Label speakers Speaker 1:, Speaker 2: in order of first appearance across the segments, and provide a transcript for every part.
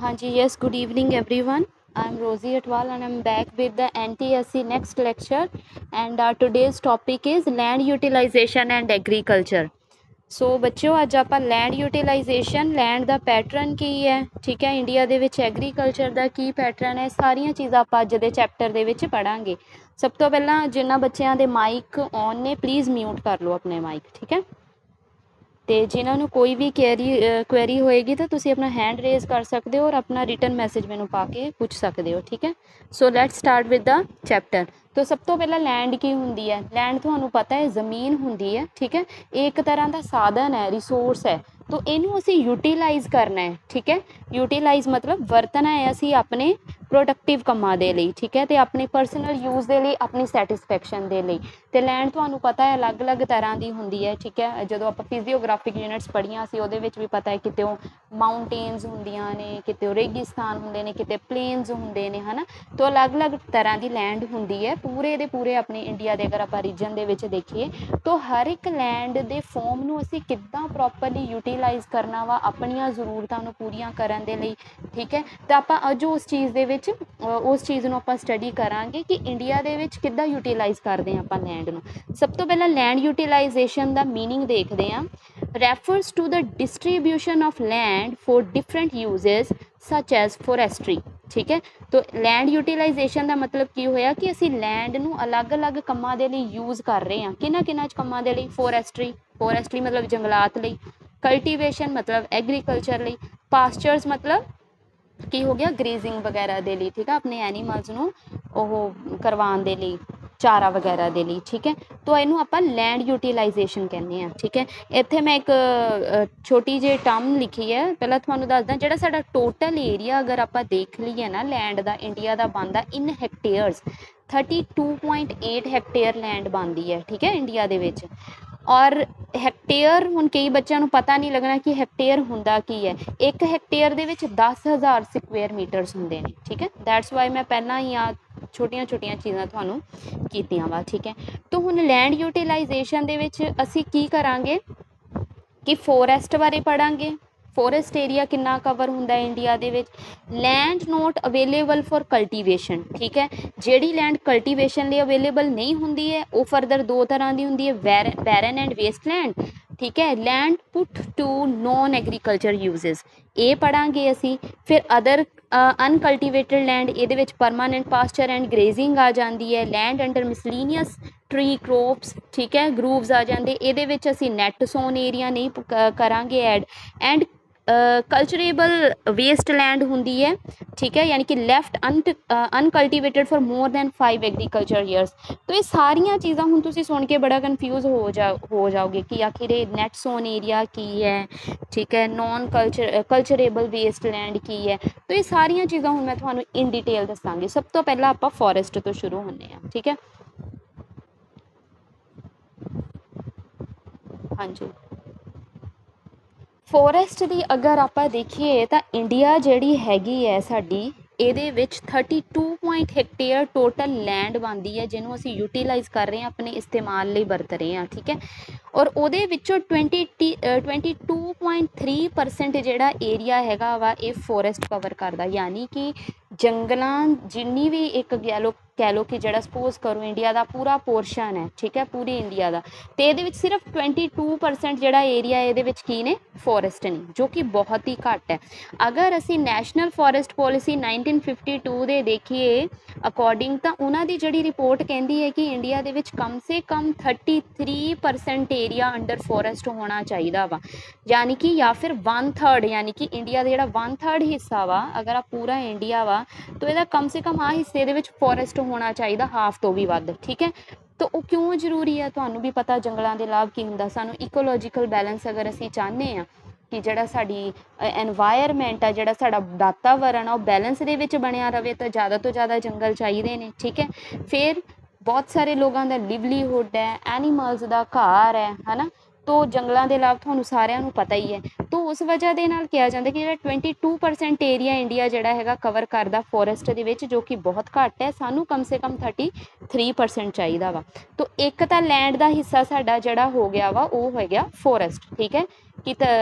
Speaker 1: हाँ जी, yes, good evening everyone. I'm Rosie Atwal and I'm back with the NTSC next lecture, and our today's topic is land utilization and agriculture. ਸੋ ਬੱਚਿਓ ਅੱਜ ਆਪਾਂ land utilisation land ਦਾ pattern ਕੀ ਹੈ, ਠੀਕ ਹੈ, India ਦੇ ਵਿੱਚ agriculture ਦਾ ਕੀ pattern ਹੈ, ਸਾਰੀਆਂ ਚੀਜ਼ਾਂ ਆਪਾਂ ਅੱਜ ਦੇ ਚੈਪਟਰ ਦੇ ਵਿੱਚ ਪੜ੍ਹਾਂਗੇ। ਸਭ ਤੋਂ ਪਹਿਲਾਂ ਜਿਨ੍ਹਾਂ ਬੱਚਿਆਂ ਦੇ ਮਾਈਕ ਔਨ ਨੇ ਪਲੀਜ਼ ਮਿਊਟ ਕਰ ਲਓ ਆਪਣੇ ਮਾਈਕ, ਠੀਕ ਹੈ। ਤੇ ਜਿਨ੍ਹਾਂ ਨੂੰ ਕੋਈ ਵੀ ਕੁਐਰੀ ਹੋਏਗੀ ਤਾਂ ਤੁਸੀਂ ਆਪਣਾ ਹੈਂਡ ਰੇਜ਼ ਕਰ ਸਕਦੇ ਹੋ ਔਰ ਆਪਣਾ ਰਿਟਨ ਮੈਸੇਜ ਮੈਨੂੰ ਪਾ ਕੇ ਪੁੱਛ ਸਕਦੇ ਹੋ, ਠੀਕ ਹੈ। So let's start with the chapter. ਤਾਂ ਸਭ ਤੋਂ ਪਹਿਲਾਂ ਲੈਂਡ ਕੀ ਹੁੰਦੀ ਹੈ? ਲੈਂਡ ਤੁਹਾਨੂੰ ਪਤਾ ਹੈ ਜ਼ਮੀਨ ਹੁੰਦੀ ਹੈ, ਠੀਕ ਹੈ। ਇਹ ਇੱਕ ਤਰ੍ਹਾਂ ਦਾ ਸਾਧਨ ਹੈ, ਰਿਸੋਰਸ ਹੈ। ਤਾਂ ਇਹਨੂੰ ਅਸੀਂ ਯੂਟੀਲਾਈਜ਼ ਕਰਨਾ ਹੈ, ਠੀਕ ਹੈ। ਯੂਟੀਲਾਈਜ਼ ਮਤਲਬ ਵਰਤਣਾ ਹੈ ਅਸੀਂ ਆਪਣੇ ਪ੍ਰੋਡਕਟਿਵ ਕੰਮਾਂ ਦੇ ਲਈ, ਠੀਕ ਹੈ, ਅਤੇ ਆਪਣੇ ਪਰਸਨਲ ਯੂਜ਼ ਦੇ ਲਈ, ਆਪਣੀ ਸੈਟਿਸਫੈਕਸ਼ਨ ਦੇ ਲਈ। ਅਤੇ ਲੈਂਡ ਤੁਹਾਨੂੰ ਪਤਾ ਹੈ ਅਲੱਗ-ਅਲੱਗ ਤਰ੍ਹਾਂ ਦੀ ਹੁੰਦੀ ਹੈ, ਠੀਕ ਹੈ। ਜਦੋਂ ਆਪਾਂ ਫਿਜ਼ੀਓਗ੍ਰਾਫਿਕ ਯੂਨਿਟਸ ਪੜ੍ਹੀਆਂ ਸੀ ਉਹਦੇ ਵਿੱਚ ਵੀ ਪਤਾ ਹੈ ਕਿਤੇ ਉਹ ਮਾਊਂਟੇਨਸ ਹੁੰਦੀਆਂ ਨੇ, ਕਿਤੇ ਉਹ ਰੇਗਿਸਤਾਨ ਹੁੰਦੇ ਨੇ, ਕਿਤੇ ਪਲੇਨਸ ਹੁੰਦੇ ਨੇ, ਹੈ ਨਾ। ਤਾਂ ਅਲੱਗ-ਅਲੱਗ ਤਰ੍ਹਾਂ ਦੀ ਲੈਂਡ ਹੁੰਦੀ ਹੈ ਪੂਰੇ ਦੇ ਪੂਰੇ ਆਪਣੇ ਇੰਡੀਆ ਦੇ। ਅਗਰ ਆਪਾਂ ਰੀਜਨ ਦੇ ਵਿੱਚ ਦੇਖੀਏ ਤਾਂ ਹਰ ਇੱਕ ਲੈਂਡ ਦੇ ਫੋਰਮ ਨੂੰ ਅਸੀਂ ਕਿੱਦਾਂ ਪ੍ਰੋਪਰਲੀ ਯੂਟੀਲਾਈਜ਼ ਕਰਨਾ ਵਾ ਆਪਣੀਆਂ ਜ਼ਰੂਰਤਾਂ ਨੂੰ ਪੂਰੀਆਂ ਕਰਨ ਦੇ ਲਈ, ਠੀਕ ਹੈ। ਤਾਂ ਆਪਾਂ ਅੱਜ ਉਸ ਚੀਜ਼ ਦੇ ਵਿੱਚ ਉਸ ਚੀਜ਼ ਨੂੰ ਆਪਾਂ ਸਟੱਡੀ ਕਰਾਂਗੇ ਕਿ ਇੰਡੀਆ ਦੇ ਵਿੱਚ ਕਿੱਦਾਂ ਯੂਟੀਲਾਈਜ਼ ਕਰਦੇ ਹਾਂ ਆਪਾਂ ਲੈਂਡ ਨੂੰ। ਸਭ ਤੋਂ ਪਹਿਲਾਂ ਲੈਂਡ ਯੂਟੀਲਾਈਜੇਸ਼ਨ ਦਾ ਮੀਨਿੰਗ ਦੇਖਦੇ ਹਾਂ। Refers to the distribution of land for different uses such as forestry, ਠੀਕ ਹੈ। ਤਾਂ ਲੈਂਡ ਯੂਟੀਲਾਈਜੇਸ਼ਨ ਦਾ ਮਤਲਬ ਕੀ ਹੋਇਆ ਕਿ ਅਸੀਂ ਲੈਂਡ ਨੂੰ ਅਲੱਗ-ਅਲੱਗ ਕੰਮਾਂ ਦੇ ਲਈ ਯੂਜ਼ ਕਰ ਰਹੇ ਹਾਂ। ਕਿਹਨਾਂ ਕੰਮਾਂ ਦੇ ਲਈ? ਫੋਰੈਸਟਰੀ ਮਤਲਬ ਜੰਗਲਾਤ ਲਈ, ਕਲਟੀਵੇਸ਼ਨ ਮਤਲਬ ਐਗਰੀਕਲਚਰ ਲਈ, ਪਾਸਚਰਸ ਮਤਲਬ ਕੀ ਹੋ ਗਿਆ ਗ੍ਰੇਜ਼ਿੰਗ ਵਗੈਰਾ ਦੇ ਲਈ, ਠੀਕ ਆ, ਆਪਣੇ ਐਨੀਮਲਸ ਨੂੰ ਉਹ ਕਰਵਾਉਣ ਦੇ ਲਈ, ਚਾਰਾ ਵਗੈਰਾ ਦੇ ਲਈ, ਠੀਕ ਹੈ। ਤਾਂ ਇਹਨੂੰ ਆਪਾਂ ਲੈਂਡ ਯੂਟੀਲਾਈਜੇਸ਼ਨ ਕਹਿੰਦੇ ਹਾਂ, ਠੀਕ ਹੈ। ਇੱਥੇ ਮੈਂ ਇੱਕ ਛੋਟੀ ਜਿਹੀ ਟਰਮ ਲਿਖੀ ਹੈ, ਪਹਿਲਾਂ ਤੁਹਾਨੂੰ ਦੱਸਦਾ। ਜਿਹੜਾ ਸਾਡਾ ਟੋਟਲ ਏਰੀਆ ਅਗਰ ਆਪਾਂ ਦੇਖ ਲਈਏ ਨਾ ਲੈਂਡ ਦਾ, ਇੰਡੀਆ ਦਾ ਬਣਦਾ ਇਨ ਹੈਕਟੇਅਰਸ 32.8 ਹੈਕਟੇਅਰ ਲੈਂਡ ਬਣਦੀ ਹੈ, ਠੀਕ ਹੈ, ਇੰਡੀਆ ਦੇ ਵਿੱਚ। ਔਰ ਹੈਕਟੇਅਰ, ਹੁਣ ਕਈ ਬੱਚਿਆਂ ਨੂੰ ਪਤਾ ਨਹੀਂ ਲੱਗਣਾ ਕਿ ਹੈਕਟੇਅਰ ਹੁੰਦਾ ਕੀ ਹੈ। ਇੱਕ ਹੈਕਟੇਅਰ ਦੇ ਵਿੱਚ 10,000 ਸਕੁਏਅਰ ਮੀਟਰਸ ਹੁੰਦੇ ਨੇ, ਠੀਕ ਹੈ। ਦੈਟਸ ਵਾਈ ਮੈਂ ਪਹਿਲਾਂ ਹੀ ਆ ਛੋਟੀਆਂ ਚੀਜ਼ਾਂ ਤੁਹਾਨੂੰ ਕੀਤੀਆਂ ਵਾ, ਠੀਕ ਹੈ। ਤਾਂ ਹੁਣ ਲੈਂਡ ਯੂਟੀਲਾਈਜੇਸ਼ਨ ਦੇ ਵਿੱਚ ਅਸੀਂ ਕੀ ਕਰਾਂਗੇ ਕਿ ਫੋਰੈਸਟ ਬਾਰੇ ਪੜ੍ਹਾਂਗੇ। ਫੋਰੈਸਟ ਏਰੀਆ ਕਿੰਨਾ ਕਵਰ ਹੁੰਦਾ ਇੰਡੀਆ ਦੇ ਵਿੱਚ। Land note available for cultivation, ਠੀਕ ਹੈ। ਜਿਹੜੀ ਲੈਂਡ ਕਲਟੀਵੇਸ਼ਨ ਲਈ ਅਵੇਲੇਬਲ ਨਹੀਂ ਹੁੰਦੀ ਹੈ ਉਹ ਫਰਦਰ ਦੋ ਤਰ੍ਹਾਂ ਦੀ ਹੁੰਦੀ ਹੈ, ਬੈਰਨ ਐਂਡ ਵੇਸਟ ਲੈਂਡ, ਠੀਕ ਹੈ। Land put to non agriculture uses, ਇਹ ਪੜ੍ਹਾਂਗੇ ਅਸੀਂ। ਫਿਰ ਅਦਰ ਅਨਕਲਟੀਵੇਟਡ ਲੈਂਡ, ਇਹਦੇ ਵਿੱਚ ਪਰਮਾਨੈਂਟ ਪਾਸਚਰ ਐਂਡ ਗ੍ਰੇਜ਼ਿੰਗ ਆ ਜਾਂਦੀ ਹੈ। ਲੈਂਡ ਅੰਡਰ ਮਿਸਲੀਨੀਅਸ ਟਰੀ ਕ੍ਰੋਪਸ, ਠੀਕ ਹੈ, ਗਰੂਵਸ ਆ ਜਾਂਦੇ। ਇਹਦੇ ਵਿੱਚ ਅਸੀਂ ਨੈਟ ਸੋਨ ਏਰੀਆ ਨਹੀਂ ਕਰਾਂਗੇ ਐਡ। ਐਂਡ ਕਲਚਰੇਬਲ ਵੇਸਟ ਲੈਂਡ ਹੁੰਦੀ ਹੈ, ਠੀਕ ਹੈ, ਯਾਨੀ ਕਿ left uncultivated for more than 5 agriculture years. ਤਾਂ ਇਹ ਸਾਰੀਆਂ ਚੀਜ਼ਾਂ ਹੁਣ ਤੁਸੀਂ ਸੁਣ ਕੇ ਬੜਾ ਕਨਫਿਊਜ਼ ਹੋ ਜਾਓਗੇ ਕਿ ਆਖਿਰ ਇਹ ਨੈਟ ਸੋਨ ਏਰੀਆ ਕੀ ਹੈ, ਠੀਕ ਹੈ, ਨੋਨ ਕਲਚਰੇਬਲ ਵੇਸਟ ਲੈਂਡ ਕੀ ਹੈ। ਤਾਂ ਇਹ ਸਾਰੀਆਂ ਚੀਜ਼ਾਂ ਹੁਣ ਮੈਂ ਤੁਹਾਨੂੰ ਇਨ ਡਿਟੇਲ ਦੱਸਾਂਗੀ। ਸਭ ਤੋਂ ਪਹਿਲਾਂ ਆਪਾਂ ਫੋਰੈਸਟ ਤੋਂ ਸ਼ੁਰੂ ਹੁੰਦੇ ਹਾਂ, ਠੀਕ ਹੈ। ਹਾਂਜੀ, ਫੋਰੈਸਟ ਦੀ ਅਗਰ ਆਪਾਂ ਦੇਖੀਏ ਤਾਂ ਇੰਡੀਆ ਜਿਹੜੀ ਹੈਗੀ ਹੈ ਸਾਡੀ, ਇਹਦੇ ਵਿੱਚ 32 ਹੈਕਟੇਅਰ ਟੋਟਲ ਲੈਂਡ ਬਣਦੀ ਹੈ ਜਿਹਨੂੰ ਅਸੀਂ ਯੂਟੀਲਾਈਜ਼ ਕਰ ਰਹੇ ਹਾਂ, ਆਪਣੇ ਇਸਤੇਮਾਲ ਲਈ ਵਰਤ ਰਹੇ ਹਾਂ, ਠੀਕ ਹੈ। ਔਰ ਉਹਦੇ ਵਿੱਚੋਂ 22.3% ਜਿਹੜਾ ਏਰੀਆ ਹੈਗਾ ਵਾ ਇਹ ਫੋਰੈਸਟ ਕਵਰ ਕਰਦਾ। ਯਾਨੀ ਕਿ ਜੰਗਲਾਂ ਜਿੰਨੀ ਵੀ ਇੱਕ ਕਹਿ ਲਓ ਕਿ ਜਿਹੜਾ ਸਪੋਜ਼ ਕਰੋ ਇੰਡੀਆ ਦਾ ਪੂਰਾ ਪੋਰਸ਼ਨ ਹੈ, ਠੀਕ ਹੈ, ਪੂਰੀ ਇੰਡੀਆ ਦਾ, ਅਤੇ ਇਹਦੇ ਵਿੱਚ ਸਿਰਫ 22% ਜਿਹੜਾ ਏਰੀਆ ਇਹਦੇ ਵਿੱਚ ਕੀ ਨੇ? ਫੋਰੈਸਟ ਨੇ, ਜੋ ਕਿ ਬਹੁਤ ਹੀ ਘੱਟ ਹੈ। ਅਗਰ ਅਸੀਂ ਨੈਸ਼ਨਲ ਫੋਰੈਸਟ ਪੋਲਿਸੀ 1952 ਦੇ ਦੇਖੀਏ ਅਕੋਰਡਿੰਗ, ਤਾਂ ਉਹਨਾਂ ਦੀ ਜਿਹੜੀ ਰਿਪੋਰਟ ਕਹਿੰਦੀ ਹੈ ਕਿ ਇੰਡੀਆ ਦੇ ਵਿੱਚ ਕਮ ਸੇ ਕਮ 33% ਏਰੀਆ ਅੰਡਰ ਫੋਰੈਸਟ ਹੋਣਾ ਚਾਹੀਦਾ ਵਾ। ਯਾਨੀ ਕਿ ਜਾਂ ਫਿਰ 1/3, ਯਾਨੀ ਕਿ ਇੰਡੀਆ ਦਾ ਜਿਹੜਾ 1/3 ਹਿੱਸਾ ਵਾ, ਅਗਰ ਆ ਪੂਰਾ ਇੰਡੀਆ ਵਾ ਤਾਂ ਇਹਦਾ ਕਮ ਸੇ ਕਮ ਆਹ ਹਿੱਸੇ ਦੇ ਵਿੱਚ ਫੋਰੈਸਟ ਹੋਣਾ ਚਾਹੀਦਾ, ਹਾਫ ਤੋਂ ਵੀ ਵੱਧ, ਠੀਕ ਹੈ। ਤਾਂ ਉਹ ਕਿਉਂ ਜ਼ਰੂਰੀ ਹੈ? ਤੁਹਾਨੂੰ ਵੀ ਪਤਾ ਜੰਗਲਾਂ ਦੇ ਲਾਭ ਕੀ ਹੁੰਦਾ। ਸਾਨੂੰ ਇਕੋਲੋਜੀਕਲ ਬੈਲੈਂਸ ਅਗਰ ਅਸੀਂ ਚਾਹੁੰਦੇ ਹਾਂ ਕਿ ਜਿਹੜਾ ਸਾਡੀ ਐਨਵਾਇਰਮੈਂਟ ਆ, ਜਿਹੜਾ ਸਾਡਾ ਵਾਤਾਵਰਨ ਆ, ਉਹ ਬੈਲੈਂਸ ਦੇ ਵਿੱਚ ਬਣਿਆ ਰਹੇ ਤਾਂ ਜ਼ਿਆਦਾ ਤੋਂ ਜ਼ਿਆਦਾ ਜੰਗਲ ਚਾਹੀਦੇ ਨੇ, ਠੀਕ ਹੈ। ਫਿਰ ਬਹੁਤ ਸਾਰੇ ਲੋਕਾਂ ਦਾ ਲਿਵਲੀਹੁੱਡ ਹੈ, ਐਨੀਮਲਸ ਦਾ ਘਰ ਹੈ ਨਾ। ਤਾਂ ਜੰਗਲਾਂ ਦੇ ਲਾਭ ਤੁਹਾਨੂੰ ਸਾਰਿਆਂ ਨੂੰ ਪਤਾ ਹੀ ਹੈ। ਤਾਂ ਉਸ ਵਜ੍ਹਾ ਦੇ ਨਾਲ ਕਿਹਾ ਜਾਂਦਾ ਕਿ ਜਿਹੜਾ 22% ਏਰੀਆ ਇੰਡੀਆ ਜਿਹੜਾ ਹੈਗਾ ਕਵਰ ਕਰਦਾ ਫੋਰੈਸਟ ਦੇ ਵਿੱਚ, ਜੋ ਕਿ ਬਹੁਤ ਘੱਟ ਹੈ। ਸਾਨੂੰ ਕਮ ਸੇ ਕਮ 33% ਚਾਹੀਦਾ ਵਾ। ਤਾਂ ਇੱਕ ਤਾਂ ਲੈਂਡ ਦਾ ਹਿੱਸਾ ਸਾਡਾ ਜਿਹੜਾ ਹੋ ਗਿਆ ਵਾ ਉਹ ਹੋ ਗਿਆ ਫੋਰੈਸਟ, ਠੀਕ ਹੈ। ਕਿ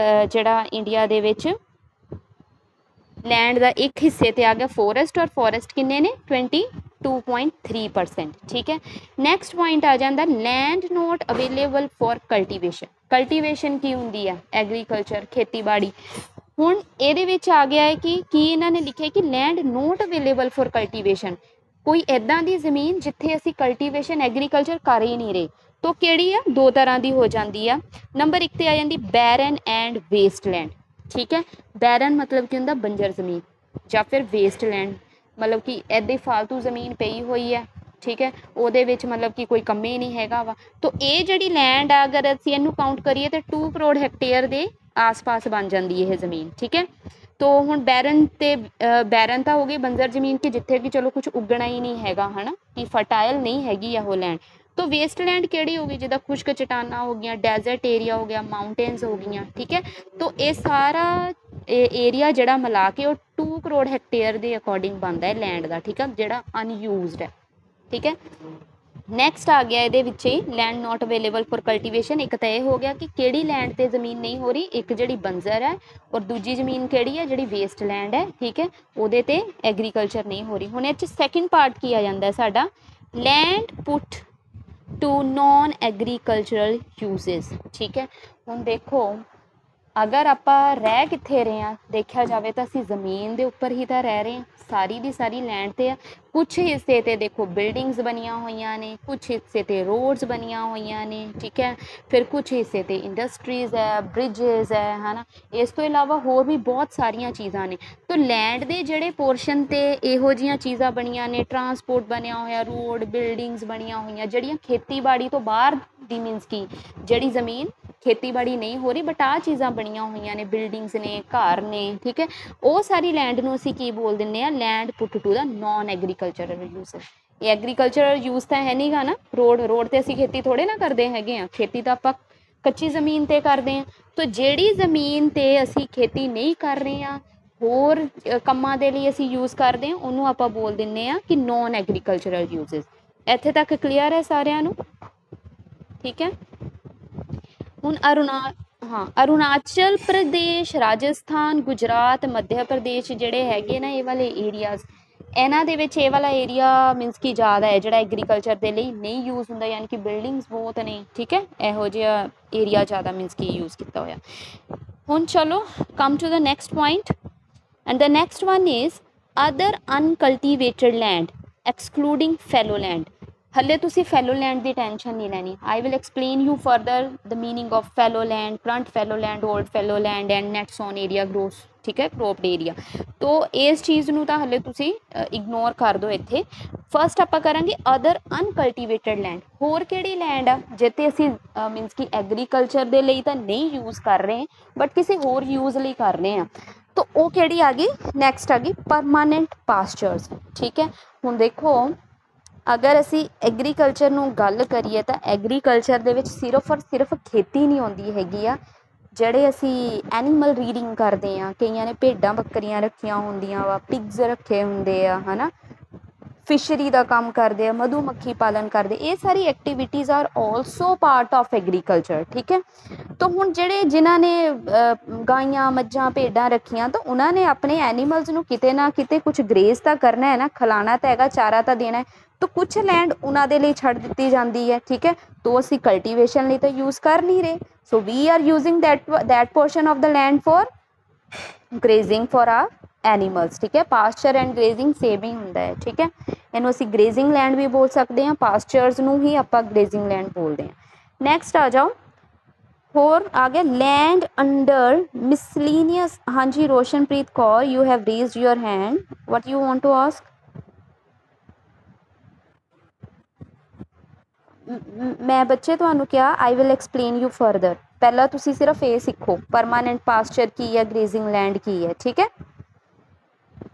Speaker 1: ਜਿਹੜਾ ਇੰਡੀਆ ਦੇ ਵਿੱਚ लैंड का एक हिस्से ते आ गया फॉरेस्ट, और फॉरेस्ट किन्ने ने 22.3%। ठीक है। नैक्सट पॉइंट आ जाता land not available for cultivation. Cultivation की होंगी है एग्रीकल्चर खेतीबाड़ी। ਹੁਣ ਇਹਦੇ ਵਿੱਚ ਆ ਗਿਆ ਹੈ ਕਿ ਕੀ ਇਹਨਾਂ ਨੇ ਲਿਖਿਆ ਕਿ land note available for cultivation. ਕੋਈ ਐਦਾਂ ਦੀ ਜ਼ਮੀਨ ਜਿੱਥੇ ਅਸੀਂ ਕਲਟੀਵੇਸ਼ਨ ਐਗਰੀਕਲਚਰ ਕਰ ਹੀ ਨਹੀਂ ਰਹੇ। तो ਕਿਹੜੀ ਆ ਦੋ ਤਰ੍ਹਾਂ ਦੀ ਹੋ ਜਾਂਦੀ ਆ। ਨੰਬਰ 1 ਤੇ ਆ ਜਾਂਦੀ ਬੈਰਨ ਐਂਡ ਵੇਸਟ ਲੈਂਡ। ਠੀਕ ਹੈ। ਬੈਰਨ मतलब ਕੀ ਹੁੰਦਾ ਬੰਜਰ ਜ਼ਮੀਨ, ਜਾਂ ਫਿਰ ਵੇਸਟ ਲੈਂਡ मतलब ਕਿ ਐਦਾਂ ਹੀ ਫालतू ਜ਼ਮੀਨ ਪਈ ਹੋਈ ਹੈ। ਠੀਕ ਹੈ। ਉਹਦੇ ਵਿੱਚ मतलब ਕਿ ਕੋਈ ਕੰਮ ਹੀ ਨਹੀਂ ਹੈਗਾ ਵਾ। तो ਇਹ ਜਿਹੜੀ ਲੈਂਡ ਆ ਅਗਰ ਅਸੀਂ ਇਹਨੂੰ ਕਾਊਂਟ ਕਰੀਏ ਤਾਂ 2 ਕਰੋੜ ਹੈਕਟੇਅਰ ਦੇ आस-पास बन जाती है जमीन। ठीक है। तो हुण बैरन ते बैरन तो हो गई बंजर जमीन कि जिथे कि चलो कुछ उगना ही नहीं हैगा, है ना, कि फर्टाइल नहीं हैगी वो लैंड। तो वेस्ट लैंड केड़ी हो गई जिदा खुश्क चट्टाना हो गई, डेजर्ट एरिया हो गया, माउंटेन्स हो गई। ठीक है। तो ये सारा एरिया जिहड़ा मिला के 2 करोड़ हैक्टेयर के अकॉर्डिंग बनता है लैंड का। ठीक है। जिहड़ा अनयूज्ड है। ठीक है। नैक्सट आ गया ये land not available for cultivation. एक तो यह हो गया कि केड़ी लैंड ते जमीन नहीं हो रही, एक जी बंजर है, और दूजी जमीन केड़ी है जी वेस्ट लैंड है। ठीक है। वो एग्रीकल्चर नहीं हो रही। हुण इह सैकेंड पार्ट की आ जाता है साडा land put to non agricultural uses. ठीक है। हुण देखो अगर आप रह कित्थे रहे हैं देखा जाए तो असी जमीन के उपर ही तो रह रहे हैं, सारी की सारी लैंड ते कुछ हिस्से ते देखो बिल्डिंग्स बनिया हुई ने, कुछ हिस्से ते रोड्स बनिया हुई ने। ठीक है। फिर कुछ हिस्से ते इंडस्ट्रीज़ है, ब्रिजेस है ना। इस तो इलावा होर भी बहुत सारिया चीज़ा ने। तो लैंड के जोड़े पोर्शन ते इहो जिहियां चीज़ां बनिया ने, ट्रांसपोर्ट बनया होया, रोड बिल्डिंग्स बनिया हुई जिहड़ियां खेतीबाड़ी तो बाहर दी मीनस की जिहड़ी जमीन खेतीबाड़ी नहीं हो रही बट आ चीज़ां बनिया हुई ने, बिल्डिंग्स ने, घर ने। ठीक है। वो सारी लैंड नूं असीं की बोल दिंदे आ land put to the non agricultural use. ये एग्रीकल्चरल यूज तो है नहीं गा ना। रोड ते असीं खेती थोड़े ना करते हैगे आ, खेती तो आपां कच्ची जमीन ते करते हैं। तो जिहड़ी जमीन ते असीं खेती नहीं कर रहे हैं, होर ਕੰਮਾਂ ਦੇ ਲਈ ਅਸੀਂ यूज़ करते हैं, ਉਹਨੂੰ ਆਪਾਂ बोल ਦਿੰਦੇ ਆ कि नॉन एग्रीकल्चरल यूजेस। ਇੱਥੇ तक क्लीयर है ਸਾਰਿਆਂ ਨੂੰ? ठीक है। ਹੁਣ अरुणाचल प्रदेश, राजस्थान, गुजरात, मध्य प्रदेश ਜਿਹੜੇ ਹੈਗੇ ना ये वाले एरियाज़, ਇਹਨਾਂ ਦੇ ਵਿੱਚ ਇਹ वाला एरिया मीनस कि ज़्यादा है ਜਿਹੜਾ एग्रीकल्चर ਦੇ ਲਈ नहीं यूज़ ਹੁੰਦਾ, यानी कि बिल्डिंग्स बहुत ने। ठीक है। ਇਹੋ ਜਿਹਾ एरिया ज़्यादा मीनस कि यूज़ ਕੀਤਾ ਹੋਇਆ। ਹੁਣ चलो come to the next point and the next one is other uncultivated land excluding fallow land। हले तुसी फैलो लैंड की टेंशन नहीं लैनी। I will explain you further the meaning of fallow land, current fallow land, old fallow land and net sown area gross. ठीक है। Cropped area. तो इस चीज़ नूं तां हले तुसी इग्नोर कर दो। इत्थे फस्ट आपां करांगे अदर अनकल्टीवेटेड लैंड। होर किहड़ी लैंड आ जिते असीं मीनस कि एग्रीकल्चर दे लई तां नहीं यूज़ कर रहे बट किसी होर यूज़ लई कर रहे हैं। तो वो केड़ी आ गई नैक्सट आ गई परमानेंट पास्चर्स। ठीक है। हुण देखो अगर असी एग्रीकल्चर नूं गल करिए तो एग्रीकल्चर दे विच सिर्फ और सिर्फ खेती नहीं आउंदी हैगी आ। ਜਿਹੜੇ ਅਸੀਂ ਐਨੀਮਲ ਰੀਡਿੰਗ ਕਰਦੇ ਹਾਂ, ਕਈਆਂ ਨੇ ਭੇਡਾਂ ਬੱਕਰੀਆਂ ਰੱਖੀਆਂ ਹੁੰਦੀਆਂ ਵਾ, ਪਿਗਸ ਰੱਖੇ ਹੁੰਦੇ ਆ, ਹੈ ਨਾ, ਫਿਸ਼ਰੀ ਦਾ ਕੰਮ ਕਰਦੇ ਆ, ਮਧੂ ਮੱਖੀ ਪਾਲਣ ਕਰਦੇ। ਇਹ ਸਾਰੀ activities are also part of agriculture. ਠੀਕ ਹੈ। तो ਹੁਣ ਜਿਹੜੇ ਜਿਨ੍ਹਾਂ ਨੇ ਗਾਈਆਂ ਮੱਝਾਂ ਭੇਡਾਂ ਰੱਖੀਆਂ ਤਾਂ ਉਹਨਾਂ ਨੇ ਆਪਣੇ ਐਨੀਮਲਸ ਨੂੰ ਕਿਤੇ ਨਾ ਕਿਤੇ ਕੁਝ ਗ੍ਰੇਜ਼ ਤਾਂ ਕਰਨਾ ਹੈ ਨਾ, ਖਿਲਾਣਾ ਤਾਂ ਹੈਗਾ, ਚਾਰਾ ਤਾਂ ਦੇਣਾ ਹੈ। तो कुछ लैंड उन्होंने लिए छड़ दी जाती है। ठीक है। तो असी कल्टीवेशन लिए तो यूज़ कर नहीं रहे। So we are using that portion of the land for grazing for our animals. ठीक है। पास्चर एंड ग्रेजिंग सेम ही होंगे है। ठीक है। इनू असी ग्रेजिंग लैंड भी बोल सकते हैं, पास्चर्स नू ही आप ग्रेजिंग लैंड बोलते हैं। नैक्सट आ जाओ होर आ गया लैंड अंडर मिसलीनियस। हाँ जी Roshanpreet Kaur, you have raised your hand, what you want to ask? मैं बच्चे तुहानू क्या I will explain you further. पहला तुसी सिर्फ ये सीखो परमानेंट पास्चर की है, ग्रेजिंग लैंड की है। ठीक है।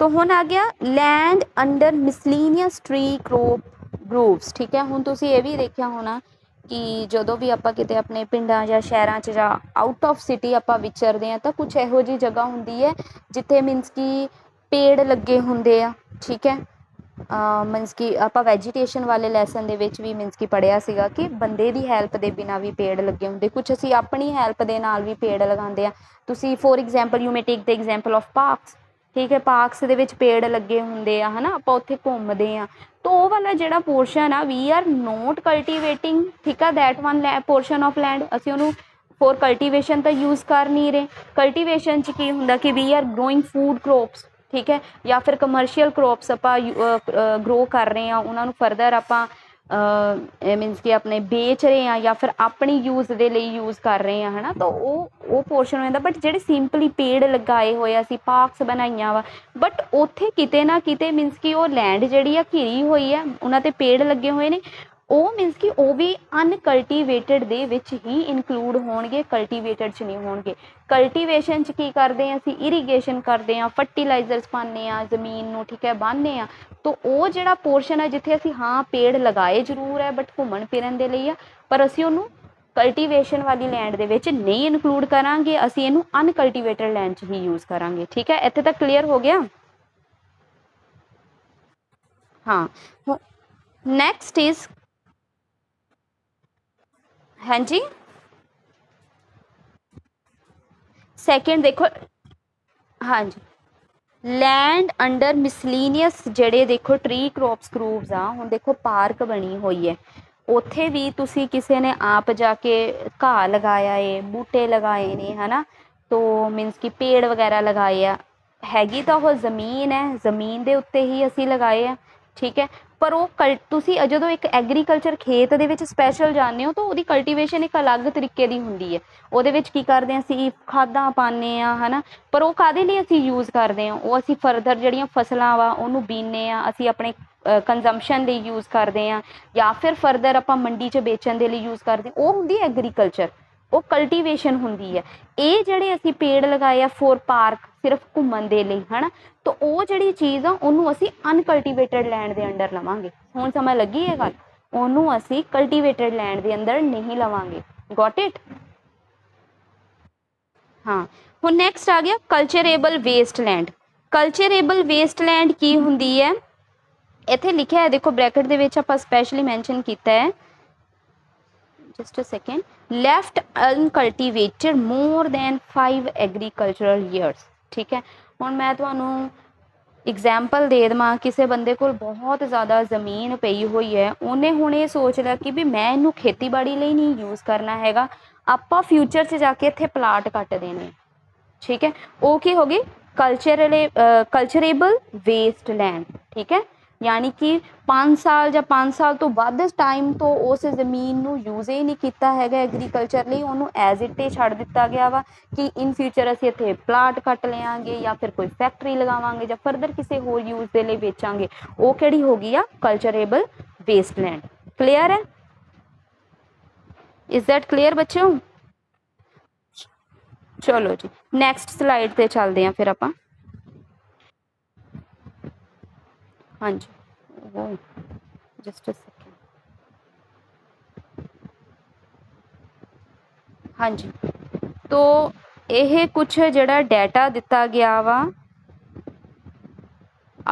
Speaker 1: तो हुण आ गया land under miscellaneous tree crop groves. ठीक है। हुण तुसी ये भी देखा होना कि जदों भी आपां किते अपने पिंडां या शहरां च जां आउट ऑफ सिटी आपां विचरदे हैं तो कुछ इहो जी जगह हुंदी है जिथे मीनस कि पेड़ लगे हुंदे आ। ठीक है। मीनस कि आप वैजीटेशन वाले लैसन दे विच भी मीनस कि पढ़िया सीगा कि बंदे दी हैल्प दे बिना भी पेड़ लगे हुंदे, कुछ असी अपनी हैल्प दे नाल भी पेड़ लगांदे आ। तुसी for example you may take the example of parks. ਠੀਕ ਹੈ, ਪਾਰਕਸ ਦੇ ਵਿੱਚ ਪੇੜ ਲੱਗੇ ਹੁੰਦੇ ਆ, ਹਨਾ, ਆਪਾਂ ਉੱਥੇ ਘੁੰਮਦੇ ਆ, ਤਾਂ ਉਹ ਵਾਲਾ ਜਿਹੜਾ ਪੋਰਸ਼ਨ ਆ, ਵੀ ਆਰ ਨੋਟ ਕਲਟੀਵੇਟਿੰਗ, ਠੀਕ ਆ, that one portion of land, ਅਸੀਂ ਉਹਨੂੰ ਫੋਰ ਕਲਟੀਵੇਸ਼ਨ ਤਾਂ ਯੂਜ਼ ਕਰ ਨਹੀਂ ਰਹੇ। ਕਲਟੀਵੇਸ਼ਨ 'ਚ ਕੀ ਹੁੰਦਾ ਕਿ ਵੀ ਆਰ ਗਰੋਇੰਗ ਫੂਡ ਕ੍ਰੋਪਸ, ਠੀਕ ਹੈ, ਜਾਂ ਫਿਰ ਕਮਰਸ਼ੀਅਲ ਕ੍ਰੋਪਸ ਆਪਾਂ ਗਰੋ ਕਰ ਰਹੇ ਹਾਂ, ਉਹਨਾਂ ਨੂੰ ਫਰਦਰ ਆਪਾਂ ਮੀਨਸ ਕਿ ਆਪਣੇ ਵੇਚ ਰਹੇ ਹਾਂ ਜਾਂ ਫਿਰ ਆਪਣੀ ਯੂਜ਼ ਦੇ ਲਈ ਯੂਜ਼ ਕਰ ਰਹੇ ਹਾਂ, ਹੈ ਨਾ, ਤਾਂ ਉਹ ਪੋਰਸ਼ਨ ਹੋ ਜਾਂਦਾ। ਬਟ ਜਿਹੜੇ ਸਿੰਪਲੀ ਪੇੜ ਲਗਾਏ ਹੋਏ ਆ, ਅਸੀਂ ਪਾਰਕਸ ਬਣਾਈਆਂ ਵਾ, ਬਟ ਉੱਥੇ ਕਿਤੇ ਨਾ ਕਿਤੇ ਮੀਨਸ ਕਿ ਉਹ ਲੈਂਡ ਜਿਹੜੀ ਆ ਘਿਰੀ ਹੋਈ ਆ, ਉਹਨਾਂ 'ਤੇ ਪੇੜ ਲੱਗੇ ਹੋਏ ਨੇ, ਉਹ ਮੀਨਸ ਕਿ ਉਹ ਵੀ ਅਨਕਲਟੀਵੇਟਡ ਦੇ ਵਿੱਚ ਹੀ ਇਨਕਲੂਡ ਹੋਣਗੇ, ਕਲਟੀਵੇਟਡ 'ਚ ਨਹੀਂ ਹੋਣਗੇ। ਕਲਟੀਵੇਸ਼ਨ 'ਚ ਕੀ ਕਰਦੇ ਹਾਂ ਅਸੀਂ, ਇਰੀਗੇਸ਼ਨ ਕਰਦੇ ਹਾਂ, ਫਰਟੀਲਾਈਜ਼ਰਸ ਪਾਉਂਦੇ ਹਾਂ ਜ਼ਮੀਨ ਨੂੰ, ਠੀਕ ਹੈ, ਬਾਂਹਦੇ ਹਾਂ, ਤਾਂ ਉਹ ਜਿਹੜਾ ਪੋਰਸ਼ਨ ਹੈ ਜਿੱਥੇ ਅਸੀਂ ਹਾਂ ਪੇੜ ਲਗਾਏ ਜ਼ਰੂਰ ਹੈ ਬਟ ਘੁੰਮਣ ਫਿਰਨ ਦੇ ਲਈ ਆ, ਪਰ ਅਸੀਂ ਉਹਨੂੰ ਕਲਟੀਵੇਸ਼ਨ ਵਾਲੀ ਲੈਂਡ ਦੇ ਵਿੱਚ ਨਹੀਂ ਇਨਕਲੂਡ ਕਰਾਂਗੇ, ਅਸੀਂ ਇਹਨੂੰ ਅਨਕਲਟੀਵੇਟਡ ਲੈਂਡ 'ਚ ਹੀ ਯੂਜ਼ ਕਰਾਂਗੇ। ਠੀਕ ਹੈ, ਇੱਥੇ ਤੱਕ ਕਲੀਅਰ ਹੋ ਗਿਆ। ਹਾਂ, ਨੈਕਸਟ ਇਜ਼, ਹਾਂਜੀ, ਸੈਕਿੰਡ ਦੇਖੋ, ਹਾਂਜੀ, ਲੈਂਡ ਅੰਡਰ ਮਿਸਲੀਨੀਅਸ ਜਿਹੜੇ ਦੇਖੋ ਟਰੀ ਕ੍ਰੋਪਸ ਕਰੂਵਸ ਆ, ਹੁਣ ਦੇਖੋ ਪਾਰਕ ਬਣੀ ਹੋਈ ਹੈ, ਉੱਥੇ ਵੀ ਤੁਸੀਂ ਕਿਸੇ ਨੇ ਆਪ ਜਾ ਕੇ ਘਾਹ ਲਗਾਇਆ ਏ, ਬੂਟੇ ਲਗਾਏ ਨੇ, ਹੈ ਨਾ, ਤੋ ਮੀਨਸ ਕਿ ਪੇੜ ਵਗੈਰਾ ਲਗਾਏ ਆ, ਹੈਗੀ ਤਾਂ ਉਹ ਜ਼ਮੀਨ ਹੈ, ਜ਼ਮੀਨ ਦੇ ਉੱਤੇ ਹੀ ਅਸੀਂ ਲਗਾਏ ਆ, ਠੀਕ ਹੈ, ਪਰ ਉਹ ਤੁਸੀਂ ਜਦੋਂ ਇੱਕ ਐਗਰੀਕਲਚਰ ਖੇਤ ਦੇ ਵਿੱਚ ਸਪੈਸ਼ਲ ਜਾਂਦੇ ਹੋ ਤਾਂ ਉਹਦੀ ਕਲਟੀਵੇਸ਼ਨ ਇੱਕ ਅਲੱਗ ਤਰੀਕੇ ਦੀ ਹੁੰਦੀ ਹੈ। ਉਹਦੇ ਵਿੱਚ ਕੀ ਕਰਦੇ ਹਾਂ ਅਸੀਂ, ਖਾਦਾਂ ਪਾਉਂਦੇ ਹਾਂ, ਹੈ ਨਾ, ਪਰ ਉਹ ਕਾਹਦੇ ਲਈ ਅਸੀਂ ਯੂਜ਼ ਕਰਦੇ ਹਾਂ, ਉਹ ਅਸੀਂ ਫਰਦਰ ਜਿਹੜੀਆਂ ਫਸਲਾਂ ਵਾ ਉਹਨੂੰ ਬੀਜਦੇ ਹਾਂ, ਅਸੀਂ ਆਪਣੇ ਕੰਜ਼ੰਪਸ਼ਨ ਲਈ ਯੂਜ਼ ਕਰਦੇ ਹਾਂ, ਜਾਂ ਫਿਰ ਫਰਦਰ ਆਪਾਂ ਮੰਡੀ 'ਚ ਵੇਚਣ ਦੇ ਲਈ ਯੂਜ਼ ਕਰਦੇ, ਉਹ ਹੁੰਦੀ ਐਗਰੀਕਲਚਰ, ਉਹ ਕਲਟੀਵੇਸ਼ਨ ਹੁੰਦੀ ਹੈ। ਇਹ ਜਿਹੜੇ ਅਸੀਂ ਪੇੜ ਲਗਾਏ ਆ ਫੋਰ ਪਾਰਕ, ਸਿਰਫ ਘੁੰਮਣ ਦੇ ਲਈ, ਹੈ ਨਾ, ਤਾਂ ਉਹ ਜਿਹੜੀ ਚੀਜ਼ ਆ ਉਹਨੂੰ ਅਸੀਂ ਅਨਕਲਟੀਵੇਟਡ ਲੈਂਡ ਦੇ ਅੰਡਰ ਲਵਾਂਗੇ। ਹੁਣ ਸਮਝ ਲੱਗੀ ਇਹ ਗੱਲ, ਉਹਨੂੰ ਅਸੀਂ ਕਲਟੀਵੇਟਡ ਲੈਂਡ ਦੇ ਅੰਦਰ ਨਹੀਂ ਲਵਾਂਗੇ। Got it. ਹਾਂ, ਹੁਣ ਨੈਕਸਟ ਆ ਗਿਆ ਕਲਚਰੇਬਲ ਵੇਸਟਲੈਂਡ। ਕਲਚਰੇਬਲ ਵੇਸਟਲੈਂਡ ਕੀ ਹੁੰਦੀ ਹੈ, ਇੱਥੇ ਲਿਖਿਆ ਹੈ ਦੇਖੋ ਬ੍ਰੈਕਟ ਦੇ ਵਿੱਚ ਆਪਾਂ ਸਪੈਸ਼ਲੀ ਮੈਂਸ਼ਨ ਕੀਤਾ ਹੈ, just a second, left uncultivated more than 5 agricultural years। ਠੀਕ ਹੈ, ਹੁਣ ਮੈਂ ਤੁਹਾਨੂੰ ਐਗਜ਼ਾਮਪਲ ਦੇ ਦੇਵਾਂ, ਕਿਸੇ ਬੰਦੇ ਕੋਲ ਬਹੁਤ ਜ਼ਿਆਦਾ ਜ਼ਮੀਨ ਪਈ ਹੋਈ ਹੈ, ਉਹਨੇ ਹੁਣ ਇਹ ਸੋਚ ਲਿਆ ਕਿ ਵੀ ਮੈਂ ਇਹਨੂੰ ਖੇਤੀਬਾੜੀ ਲਈ ਨਹੀਂ ਯੂਜ਼ ਕਰਨਾ ਹੈਗਾ, ਆਪਾਂ ਫਿਊਚਰ 'ਚ ਜਾ ਕੇ ਇੱਥੇ ਪਲਾਟ ਕੱਟ ਦੇਣੇ, ਠੀਕ ਹੈ, ਉਹ ਕੀ ਹੋ ਗਈ, ਕਲਚਰੇਬਲ ਵੇਸਟ ਲੈਂਡ। ਠੀਕ ਹੈ, ਯਾਨੀ ਕਿ 5 ਸਾਲ ਜਾਂ 5 ਸਾਲ ਤੋਂ ਵੱਧ ਟਾਈਮ ਤੋਂ ਉਸ ਜ਼ਮੀਨ ਨੂੰ ਯੂਜ਼ ਹੀ ਨਹੀਂ ਕੀਤਾ ਹੈਗਾ ਐਗਰੀਕਲਚਰ ਲਈ, ਉਹਨੂੰ ਐਜ਼ ਇਟ ਹੀ ਛੱਡ ਦਿੱਤਾ ਗਿਆ ਵਾ ਕਿ ਇਨ ਫਿਊਚਰ ਅਸੀਂ ਇੱਥੇ ਪਲਾਟ ਕੱਟ ਲਿਆਂਗੇ ਜਾਂ ਫਿਰ ਕੋਈ ਫੈਕਟਰੀ ਲਗਾਵਾਂਗੇ ਜਾਂ ਫਰਦਰ ਕਿਸੇ ਹੋਰ ਯੂਜ਼ ਦੇ ਲਈ ਵੇਚਾਂਗੇ, ਉਹ ਕਿਹੜੀ ਹੋ ਗਈ ਆ, ਕਲਚਰੇਬਲ ਵੇਸਟਲੈਂਡ। ਕਲੀਅਰ ਹੈ, ਇਜ਼ ਦੈਟ ਕਲੀਅਰ ਬੱਚਿਓ? ਚਲੋ ਜੀ, ਨੈਕਸਟ ਸਲਾਈਡ ਤੇ ਚੱਲਦੇ ਹਾਂ ਫਿਰ ਆਪਾਂ। ਹਾਂਜੀ, ਜਸਟ ਅ ਸੈਕਿੰਡ, ਹਾਂਜੀ, ਤੋ ਇਹ ਕੁਛ ਜਿਹੜਾ ਡਾਟਾ ਦਿੱਤਾ ਗਿਆ ਵਾ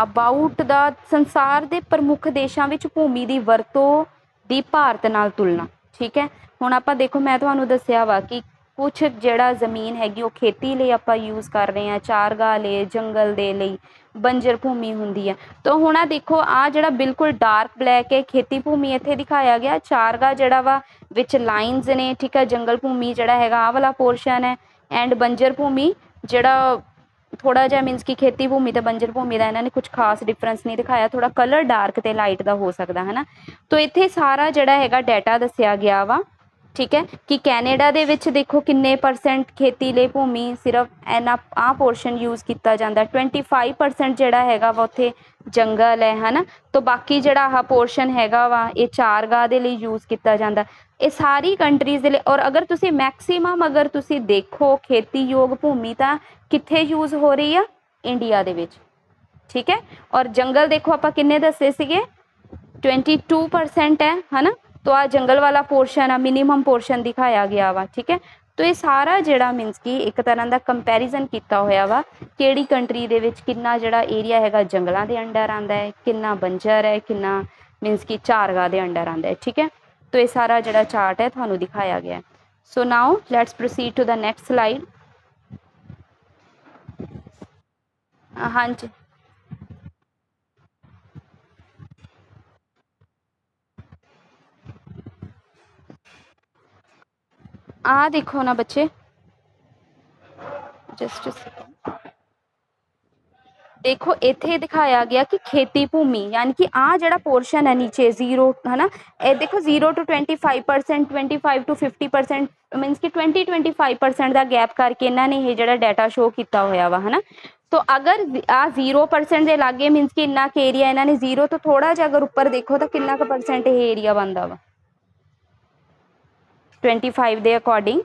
Speaker 1: ਅਬਾਊਟ ਦਾ ਸੰਸਾਰ ਦੇ ਪ੍ਰਮੁੱਖ ਦੇਸ਼ਾਂ ਵਿੱਚ ਭੂਮੀ ਦੀ ਵਰਤੋਂ ਦੀ ਭਾਰਤ ਨਾਲ ਤੁਲਨਾ। ਠੀਕ ਹੈ, ਹੁਣ ਆਪਾਂ ਦੇਖੋ ਮੈਂ ਤੁਹਾਨੂੰ ਦੱਸਿਆ ਵਾ ਕਿ ਕੁਛ ਜਿਹੜਾ ਜ਼ਮੀਨ ਹੈਗੀ ਉਹ ਖੇਤੀ ਲਈ ਆਪਾਂ ਯੂਜ਼ ਕਰ ਰਹੇ ਹਾਂ, ਚਾਰਗਾਹ ਲਈ, ਜੰਗਲ ਦੇ ਲਈ, ਬੰਜਰ ਭੂਮੀ ਹੁੰਦੀ ਹੈ। ਤਾਂ ਹੁਣ ਆ ਦੇਖੋ, ਆ ਜਿਹੜਾ ਬਿਲਕੁਲ ਡਾਰਕ ਬਲੈਕ ਹੈ ਖੇਤੀ ਭੂਮੀ ਇੱਥੇ ਦਿਖਾਇਆ ਗਿਆ, ਚਾਰਗਾਹ ਜਿਹੜਾ ਵਾ ਵਿੱਚ ਲਾਈਨਸ ਨੇ, ਠੀਕ ਹੈ, ਜੰਗਲ ਭੂਮੀ ਜਿਹੜਾ ਹੈਗਾ ਆਹ ਵਾਲਾ ਪੋਰਸ਼ਨ ਹੈ, ਐਂਡ ਬੰਜਰ ਭੂਮੀ ਜਿਹੜਾ ਥੋੜਾ ਜਿਹਾ ਮੀਨਸ ਕਿ ਖੇਤੀ ਭੂਮੀ ਤੇ ਬੰਜਰ ਭੂਮੀ ਦਾ ਇਹਨਾਂ ਨੇ ਕੁਝ ਖਾਸ ਡਿਫਰੈਂਸ ਨਹੀਂ ਦਿਖਾਇਆ, ਥੋੜਾ ਕਲਰ ਡਾਰਕ ਤੇ ਲਾਈਟ ਦਾ ਹੋ ਸਕਦਾ ਹੈ ਨਾ। ਤੋ ਇੱਥੇ ਸਾਰਾ ਜਿਹੜਾ ਹੈਗਾ ਡਾਟਾ ਦੱਸਿਆ ਗਿਆ ਵਾ, ਠੀਕ ਹੈ, ਕਿ ਕੈਨੇਡਾ ਦੇ ਵਿੱਚ ਦੇਖੋ ਕਿੰਨੇ % ਖੇਤੀ ਲਈ ਭੂਮੀ ਸਿਰਫ ਇਹਨਾਂ ਆਹ ਪੋਰਸ਼ਨ ਯੂਜ਼ ਕੀਤਾ ਜਾਂਦਾ, 25% ਜਿਹੜਾ ਹੈਗਾ ਵਾ ਉੱਥੇ ਜੰਗਲ ਹੈ ਨਾ, ਤੋ ਬਾਕੀ ਜਿਹੜਾ ਆਹ ਪੋਰਸ਼ਨ ਹੈਗਾ ਵਾ ਇਹ ਚਾਰਗਾਹ ਦੇ ਲਈ ਯੂਜ਼ ਕੀਤਾ ਜਾਂਦਾ। ਇਹ ਸਾਰੀ ਕੰਟਰੀਜ਼ ਦੇ ਲਈ, ਔਰ ਅਗਰ ਤੁਸੀਂ ਮੈਕਸੀਮਮ ਅਗਰ ਤੁਸੀਂ ਦੇਖੋ ਖੇਤੀਯੋਗ ਭੂਮੀ ਤਾਂ ਕਿੱਥੇ ਯੂਜ਼ ਹੋ ਰਹੀ ਆ, ਇੰਡੀਆ ਦੇ ਵਿੱਚ। ਠੀਕ ਹੈ, ਔਰ ਜੰਗਲ ਦੇਖੋ ਆਪਾਂ ਕਿੰਨੇ ਦੱਸੇ ਸੀਗੇ, 22% ਹੈ ਨਾ, ਤੋ ਆ ਜੰਗਲ ਵਾਲਾ ਪੋਰਸ਼ਨ ਆ, ਮਿਨੀਮਮ ਪੋਰਸ਼ਨ ਦਿਖਾਇਆ ਗਿਆ ਵਾ। ਠੀਕ ਹੈ, ਤੋ ਇਹ ਸਾਰਾ ਜਿਹੜਾ ਮੀਨਸ ਕਿ ਇੱਕ ਤਰ੍ਹਾਂ ਦਾ ਕੰਪੈਰੀਜ਼ਨ ਕੀਤਾ ਹੋਇਆ ਵਾ, ਕਿਹੜੀ ਕੰਟਰੀ ਦੇ ਵਿੱਚ ਕਿੰਨਾ ਜਿਹੜਾ ਏਰੀਆ ਹੈਗਾ ਜੰਗਲਾਂ ਦੇ ਅੰਡਰ ਆਉਂਦਾ ਹੈ, ਕਿੰਨਾ ਬੰਜਰ ਹੈ, ਕਿੰਨਾ ਮੀਨਸ ਕਿ ਚਾਰਗਾਹ ਦੇ ਅੰਡਰ ਆਉਂਦਾ ਹੈ। ਠੀਕ ਹੈ, ਤੋ ਇਹ ਸਾਰਾ ਜਿਹੜਾ ਚਾਰਟ ਹੈ ਤੁਹਾਨੂੰ ਦਿਖਾਇਆ ਗਿਆ। So now let's proceed to the next slide. हाँ जी, ਆ ਦੇਖੋ ਨਾ ਬੱਚੇ, ਜਸਟ देखो इत्थे दिखाया गया कि खेती भूमि यानी कि आ जड़ा पोर्शन है नीचे जीरो है ना, ये देखो 0 to 25%, 25 to 50% मीनस कि 20-25% का गैप करके इन्होंने ये जड़ा डाटा शो किया होया वा है ना। तो अगर आ 0% के लागे मीनस कि इन्ना क एरिया इन्होंने जीरो तो थोड़ा जहा अगर उपर देखो तो कितना क परसेंट ये एरिया बनता वा 25 के अकॉर्डिंग।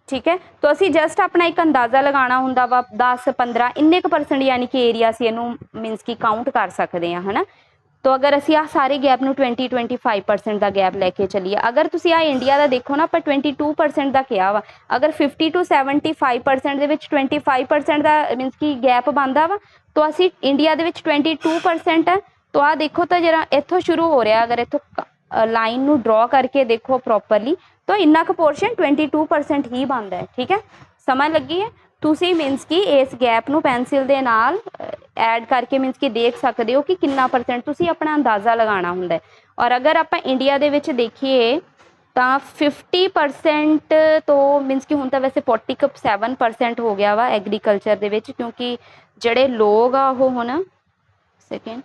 Speaker 1: ठीक है, तो असी जस्ट अपना एक अंदाजा लगाना होंगे वा 10-15 इन्ने क परसेंट यानी कि एरिया असी इनू मीनस कि काउंट कर सकते हैं है ना। तो अगर असी आ सारे गैप में 20-25% का गैप लैके चलीए, अगर तुम आ इंडिया का देखो ना, आप 22% का क्या वा, अगर 50 to 75% के 25% का मीनस कि गैप बनता वा, तो असी इंडिया के 22% है। तो आ देखो तो जरा इतों शुरू हो रहा, अगर इतों लाइन नू ड्रॉ करके देखो प्रॉपरली तो इन्ना क पोर्शन 22% ही बनता है। ठीक है, समझ लगी है, तुसी मीनस कि इस गैप नू पेंसिल दे नाल ऐड करके मीनस कि देख सकते हो कि कितना परसेंट तुसी अपना अंदाजा लगाना हुंदा है। और अगर आप इंडिया दे विच देखिए तो 50% तो मीनस कि हुण तां वैसे 47% हो गया वा एग्रीकल्चर दे विच, क्योंकि ਜਿਹੜੇ लोग आ ਉਹ ਹੁਣ सेकेंड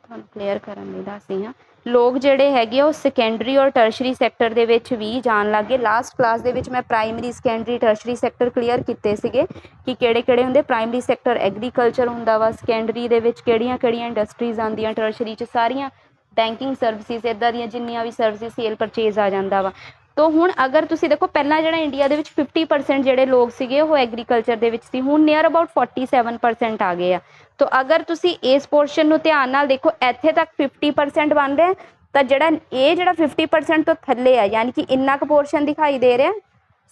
Speaker 1: ਤੁਹਾਨੂੰ ਕਲੀਅਰ ਕਰਨ ਲਈ ਦੱਸਦੀ ਹਾਂ, ਲੋਕ ਜਿਹੜੇ ਹੈਗੇ ਉਹ ਸੈਕੰਡਰੀ ਔਰ ਟਰਸ਼ਰੀ ਸੈਕਟਰ ਦੇ ਵਿੱਚ ਵੀ ਜਾਣ ਲੱਗ ਗਏ। ਲਾਸਟ ਕਲਾਸ ਦੇ ਵਿੱਚ ਮੈਂ primary secondary tertiary sector clear ਕੀਤੇ ਸੀਗੇ ਕਿ ਕਿਹੜੇ ਕਿਹੜੇ ਹੁੰਦੇ। ਪ੍ਰਾਇਮਰੀ ਸੈਕਟਰ ਐਗਰੀਕਲਚਰ ਹੁੰਦਾ ਵਾ, ਸੈਕੰਡਰੀ ਦੇ ਵਿੱਚ ਕਿਹੜੀਆਂ ਕਿਹੜੀਆਂ ਇੰਡਸਟਰੀਜ਼ ਆਉਂਦੀਆਂ, ਟਰਸ਼ਰੀ 'ਚ ਸਾਰੀਆਂ ਬੈਂਕਿੰਗ ਸਰਵਿਸਿਜ਼ ਇੱਦਾਂ ਦੀਆਂ ਜਿੰਨੀਆਂ ਵੀ ਸਰਵਿਸਿਜ਼ ਸੇਲ ਪਰਚੇਜ਼ ਆ ਜਾਂਦਾ ਵਾ। तो हुण अगर तुसीं देखो पहला जिहड़ा इंडिया दे विच 50% जिहड़े लोग सीगे वो एग्रीकल्चर दे विच सी, हुण नियर अबाउट 47% आ गए आ। तो अगर तुसीं इस पोर्शन नूं ध्यान नाल देखो, इत्थे तक 50% बन रहा, तो जिहड़ा ये जिहड़ा 50% तो थल्ले है यानी कि इन्ना क पोर्शन दिखाई दे रहा,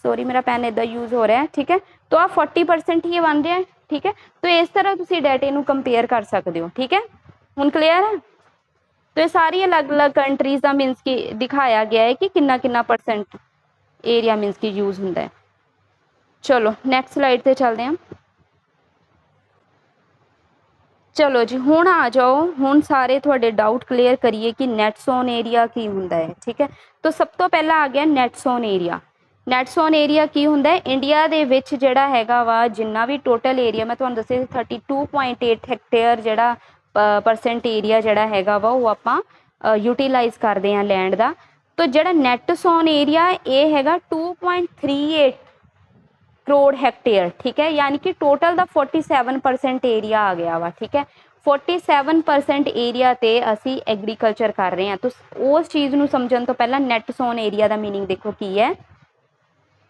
Speaker 1: सॉरी मेरा पेन इदा यूज हो रहा है। ठीक है, तो आ 40% ही बन रहा है। ठीक है, तो इस तरह तुसीं डाटे नूं कंपेयर कर सकते हो। ठीक है, हुण क्लीयर है। तो ये सारी अलग अलग कंट्रीज का मीनस कि दिखाया गया है कि कितना कितना परसेंट एरिया मीनस कि यूज होंगे है। चलो नैक्सट स्लाइड पर चलते हैं। चलो जी हुण आ जाओ, हुण सारे थोड़े डाउट क्लीयर करिए कि नैट सोन एरिया की होंदा है। ठीक है, तो सब तो पहला आ गया net sown area. Net sown area की होंदा है, इंडिया दे विच जिहड़ा हैगा वा जिन्ना भी टोटल एरिया मैं तुहानूं दस्सिआ 32.8 हैक्टेयर जिहड़ा परसेंट एरिया जिहड़ा हैगा वा वो आपां यूटिलाइज करते हैं लैंड का। तो जिहड़ा नैट सोन एरिया ये हैगा 2.38 करोड़ हैक्टेयर। ठीक है, यानी कि टोटल का 47% एरिया आ गया वा। ठीक है, 47% एरिया ते असी एग्रीकल्चर कर रहे हैं। तो उस चीज़ नूं समझण तो पहला नैट सोन एरिया का मीनिंग देखो की है।